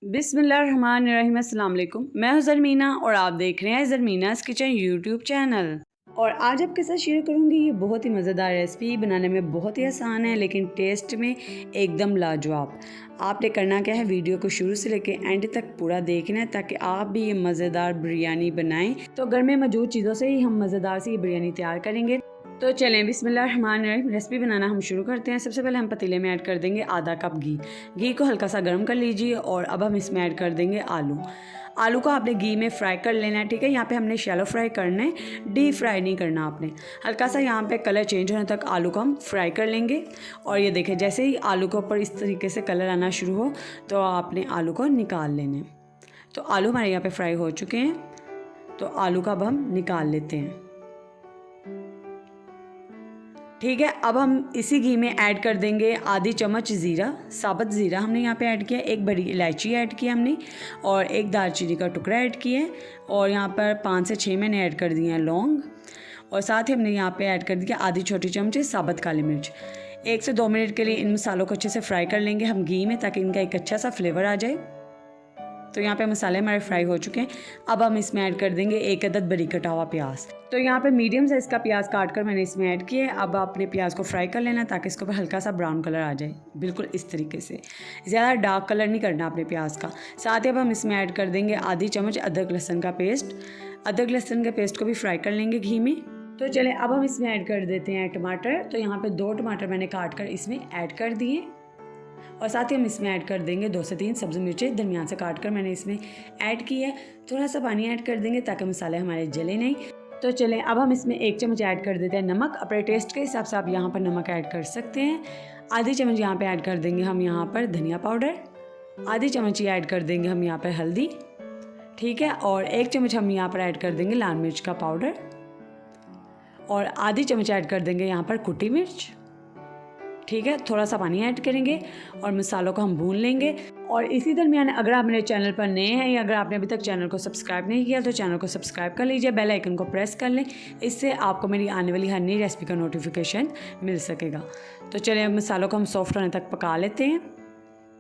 बिस्मिल्लाहिर्रहमानिर्रहीम, अस्सलाम वालेकुम। मैं हूं ज़रमीना और आप देख रहे हैं ज़रमीनास किचन यूट्यूब चैनल। और आज आपके साथ शेयर करूंगी ये बहुत ही मज़ेदार रेसिपी। बनाने में बहुत ही आसान है लेकिन टेस्ट में एकदम लाजवाब। आपने करना क्या है, वीडियो को शुरू से लेके एंड तक पूरा देखना है ताकि आप भी ये मज़ेदार बिरयानी बनाएं। तो घर में मौजूद चीज़ों से ही हम मज़ेदार सी ये बिरयानी तैयार करेंगे। तो चलें बिस्मिल्लाहिर्रहमानिर्रहीम रेसिपी बनाना हम शुरू करते हैं। सबसे पहले हम पतीले में ऐड कर देंगे आधा कप घी। घी को हल्का सा गर्म कर लीजिए और अब हम इसमें ऐड कर देंगे आलू। आलू को आपने घी में फ्राई कर लेना है, ठीक है। यहाँ पे हमने शैलो फ्राई करना है, डीप फ्राई नहीं करना आपने। हल्का सा यहाँ पे कलर चेंज होने तक आलू को हम फ्राई कर लेंगे। और ये देखें, जैसे ही आलू के ऊपर इस तरीके से कलर आना शुरू हो तो आपने आलू को निकाल लेने। तो आलू हमारे यहाँ पे फ्राई हो चुके हैं, तो आलू का अब हम निकाल लेते हैं, ठीक है। अब हम इसी घी में ऐड कर देंगे आधी चम्मच ज़ीरा, साबुत ज़ीरा हमने यहाँ पे ऐड किया, एक बड़ी इलायची ऐड की हमने और एक दालचीनी का टुकड़ा ऐड किया है। और यहाँ पर 5 से 6 मैंने ऐड कर दिए हैं लौंग। और साथ ही हमने यहाँ पे ऐड कर दिया आधी छोटी चमचे साबुत काली मिर्च। 1 से 2 मिनट के लिए इन मसालों को अच्छे से फ्राई कर लेंगे हम घी में, ताकि इनका एक अच्छा सा फ्लेवर आ जाए। तो यहाँ पे मसाले हमारे फ्राई हो चुके हैं। अब हम इसमें ऐड कर देंगे 1 अदद बरी कटा हुआ प्याज। तो यहाँ पे मीडियम साइज़ का प्याज काट कर मैंने इसमें ऐड किया है। अब आपने प्याज को फ्राई कर लेना ताकि इसके ऊपर हल्का सा ब्राउन कलर आ जाए, बिल्कुल इस तरीके से। ज़्यादा डार्क कलर नहीं करना आपने प्याज का। साथ ही अब हम इसमें ऐड कर देंगे आधी चम्मच अदरक लहसुन का पेस्ट। अदरक लहसुन के पेस्ट को भी फ्राई कर लेंगे घी में। तो चले अब हम इसमें ऐड कर देते हैं टमाटर। तो यहाँ पे 2 टमाटर मैंने काट कर इसमें ऐड कर दिए। और साथ ही हम इसमें ऐड कर देंगे 2 से 3 सब्ज़ी मिर्चें दरमियान से काट कर मैंने इसमें ऐड की है। थोड़ा सा पानी ऐड कर देंगे ताकि मसाले हमारे जले नहीं। तो चलें अब हम इसमें 1 चम्मच ऐड कर देते हैं नमक। अपने टेस्ट के हिसाब से आप यहाँ पर नमक ऐड कर सकते हैं। आधी चम्मच यहाँ पर ऐड कर देंगे हम यहाँ पर धनिया पाउडर। आधी चम्मच ही ऐड कर देंगे हम यहाँ पर हल्दी, ठीक है। और 1 चम्मच हम यहाँ पर ऐड कर देंगे लाल मिर्च का पाउडर। और आधी चम्मच ऐड कर देंगे यहाँ पर कुटी मिर्च, ठीक है। थोड़ा सा पानी ऐड करेंगे और मसालों को हम भून लेंगे। और इसी दरमियान अगर आप मेरे चैनल पर नए हैं या अगर आपने अभी तक चैनल को सब्सक्राइब नहीं किया तो चैनल को सब्सक्राइब कर लीजिए, बेल आइकन को प्रेस कर लें। इससे आपको मेरी आने वाली हर नई रेसिपी का नोटिफिकेशन मिल सकेगा। तो चलिए अब मसालों को हम सॉफ्ट होने तक पका लेते हैं।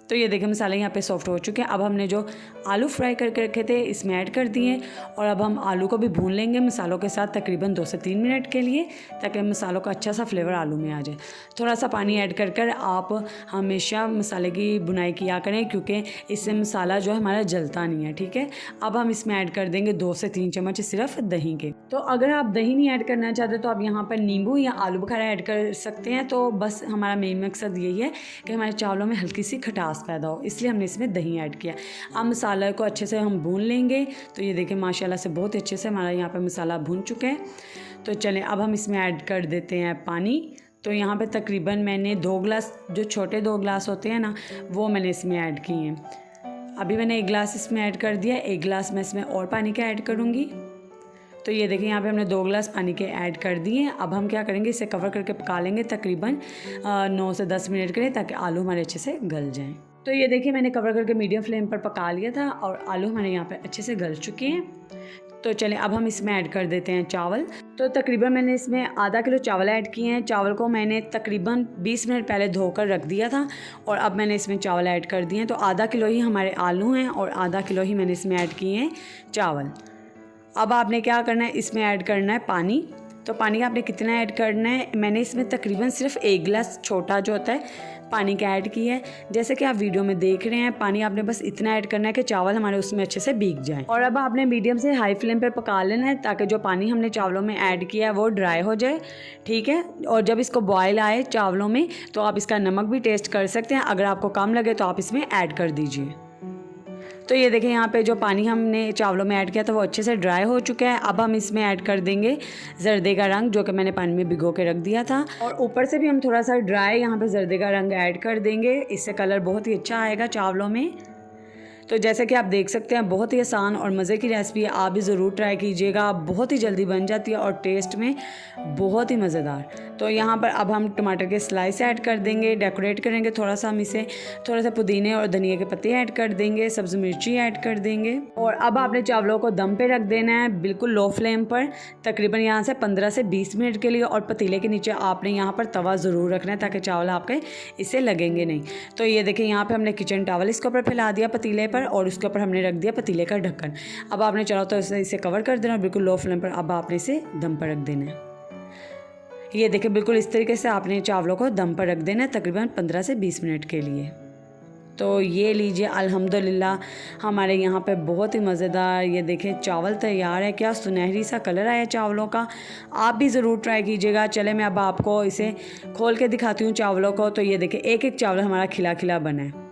तो ये देखिए मसाले यहाँ पे सॉफ्ट हो चुके हैं। अब हमने जो आलू फ्राई करके रखे थे इसमें ऐड कर दिए और अब हम आलू को भी भून लेंगे मसालों के साथ तकरीबन 2 से 3 मिनट के लिए, ताकि मसालों का अच्छा सा फ्लेवर आलू में आ जाए। थोड़ा सा पानी ऐड कर आप हमेशा मसाले की बुनाई किया करें, क्योंकि इससे मसाला जो है हमारा जलता नहीं है, ठीक है। अब हम इसमें ऐड कर देंगे 2 से 3 चम्मच सिर्फ दही के। तो अगर आप दही नहीं ऐड करना चाहते तो आप यहाँ पर नींबू या आलू बुखारा ऐड कर सकते हैं। तो बस हमारा मेन मकसद यही है कि हमारे चावलों में हल्की सी खटास पैदा हो, इसलिए हमने इसमें दही ऐड किया। अब मसाला को अच्छे से हम भून लेंगे। तो ये देखें माशाल्लाह से बहुत अच्छे से हमारा यहाँ पे मसाला भून चुका है। तो चलें अब हम इसमें ऐड कर देते हैं पानी। तो यहाँ पे तकरीबन मैंने 2 गिलास, जो छोटे 2 गिलास होते हैं ना, वो मैंने इसमें ऐड किए हैं। अभी मैंने 1 गिलास इसमें ऐड कर दिया, 1 गिलास मैं इसमें और पानी का ऐड करूँगी। तो ये देखिए यहाँ पे हमने 2 गिलास पानी के ऐड कर दिए हैं। अब हम क्या करेंगे, इसे कवर करके पका लेंगे तकरीबन 9 से 10 मिनट के लिए, ताकि आलू हमारे अच्छे से गल जाएं। तो ये देखिए मैंने कवर करके मीडियम फ्लेम पर पका लिया था और आलू हमारे यहाँ पे अच्छे से गल चुके हैं। तो चलें अब हम इसमें ऐड कर देते हैं चावल। तो तकरीबन मैंने इसमें आधा किलो चावल ऐड किए हैं। चावल को मैंने तकरीबन 20 मिनट पहले धोकर रख दिया था और अब मैंने इसमें चावल ऐड कर दिए हैं। तो आधा किलो ही हमारे आलू हैं और आधा किलो ही मैंने इसमें ऐड किए हैं चावल। अब आपने क्या करना है, इसमें ऐड करना है पानी। तो पानी आपने कितना ऐड करना है, मैंने इसमें तकरीबन सिर्फ 1 गिलास छोटा जो होता है पानी का ऐड किया है। जैसे कि आप वीडियो में देख रहे हैं, पानी आपने बस इतना ऐड करना है कि चावल हमारे उसमें अच्छे से भीग जाएं। और अब आपने मीडियम से हाई फ्लेम पर पका लेना है, ताकि जो पानी हमने चावलों में ऐड किया है वो ड्राई हो जाए, ठीक है। और जब इसको बॉयल आए चावलों में तो आप इसका नमक भी टेस्ट कर सकते हैं। अगर आपको कम लगे तो आप इसमें ऐड कर दीजिए। तो ये देखें यहाँ पे जो पानी हमने चावलों में ऐड किया था वो अच्छे से ड्राई हो चुका है। अब हम इसमें ऐड कर देंगे जर्दे का रंग, जो कि मैंने पानी में भिगो के रख दिया था। और ऊपर से भी हम थोड़ा सा ड्राई यहाँ पे जर्दे का रंग ऐड कर देंगे, इससे कलर बहुत ही अच्छा आएगा चावलों में। तो जैसे कि आप देख सकते हैं बहुत ही आसान और मज़े की रेसिपी है, आप भी ज़रूर ट्राई कीजिएगा। बहुत ही जल्दी बन जाती है और टेस्ट में बहुत ही मज़ेदार। तो यहाँ पर अब हम टमाटर के स्लाइस ऐड कर देंगे, डेकोरेट करेंगे थोड़ा सा हम इसे। थोड़ा सा पुदीने और धनिया के पत्ते ऐड कर देंगे, सब्ज़ी मिर्ची ऐड कर देंगे। और अब आपने चावलों को दम पे रख देना है बिल्कुल लो फ्लेम पर, तकरीबन यहाँ से 15 से 20 मिनट के लिए। और पतीले के नीचे आपने यहाँ पर तवा ज़रूर रखना है ताकि चावल आपके इससे लगेंगे नहीं। तो ये देखें यहाँ पर हमने किचन टॉवल इसके ऊपर फैला दिया पतीले पर। पर और उसके ऊपर हमने रख दिया पतीले का ढक्कन। अब आपने चलाओ तो इसे कवर कर देना और बिल्कुल लो फ्लेम पर अब आपने इसे दम पर रख देना है। ये देखिए बिल्कुल इस तरीके से आपने चावलों को दम पर रख देना है तकरीबन 15 से 20 मिनट के लिए। तो ये लीजिए अल्हम्दुलिल्लाह हमारे यहाँ पे बहुत ही मज़ेदार ये देखें चावल तैयार है। क्या सुनहरी सा कलर आया चावलों का, आप भी ज़रूर ट्राई कीजिएगा। चले मैं अब आपको इसे खोल के दिखाती हूँ चावलों को। तो ये देखें एक एक चावल हमारा खिला खिला बना है।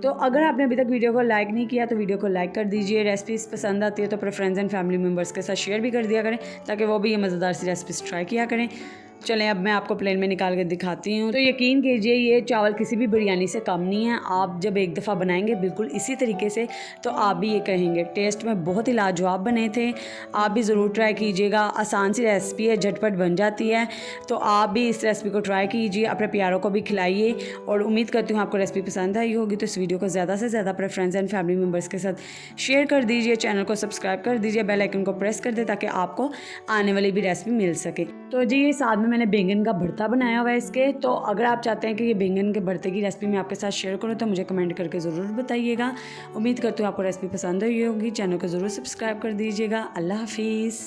तो अगर आपने अभी तक वीडियो को लाइक नहीं किया तो वीडियो को लाइक कर दीजिए। रेसिपीज़ पसंद आती है तो अपने फ्रेंड्स एंड फैमिली मेम्बर्स के साथ शेयर भी कर दिया करें ताकि वो भी ये मज़ेदार सी रेसिपीज़ ट्राई किया करें। चलें अब मैं आपको प्लेन में निकाल के दिखाती हूँ। तो यकीन कीजिए ये चावल किसी भी बिरयानी से कम नहीं है। आप जब एक दफ़ा बनाएंगे बिल्कुल इसी तरीके से तो आप भी ये कहेंगे टेस्ट में बहुत ही लाजवाब बने थे। आप भी ज़रूर ट्राई कीजिएगा। आसान सी रेसिपी है, झटपट बन जाती है। तो आप भी इस रेसिपी को ट्राई कीजिए, अपने प्यारों को भी खिलाइए और उम्मीद करती हूँ आपको रेसिपी पसंद आई होगी। तो इस वीडियो को ज़्यादा से ज़्यादा अपने फ्रेंड्स एंड फैमिली मेम्बर्स के साथ शेयर कर दीजिए। चैनल को सब्सक्राइब कर दीजिए, बेल आइकन को प्रेस कर दे ताकि आपको आने वाली भी रेसिपी मिल सके। तो जी ये साथ में मैंने बैंगन का भरता बनाया हुआ है इसके। तो अगर आप चाहते हैं कि ये बैंगन के भरते की रेसिपी मैं आपके साथ शेयर करूँ तो मुझे कमेंट करके ज़रूर बताइएगा। उम्मीद करती हूँ आपको रेसिपी पसंद आई होगी। चैनल को ज़रूर सब्सक्राइब कर दीजिएगा। अल्लाह हाफिज़।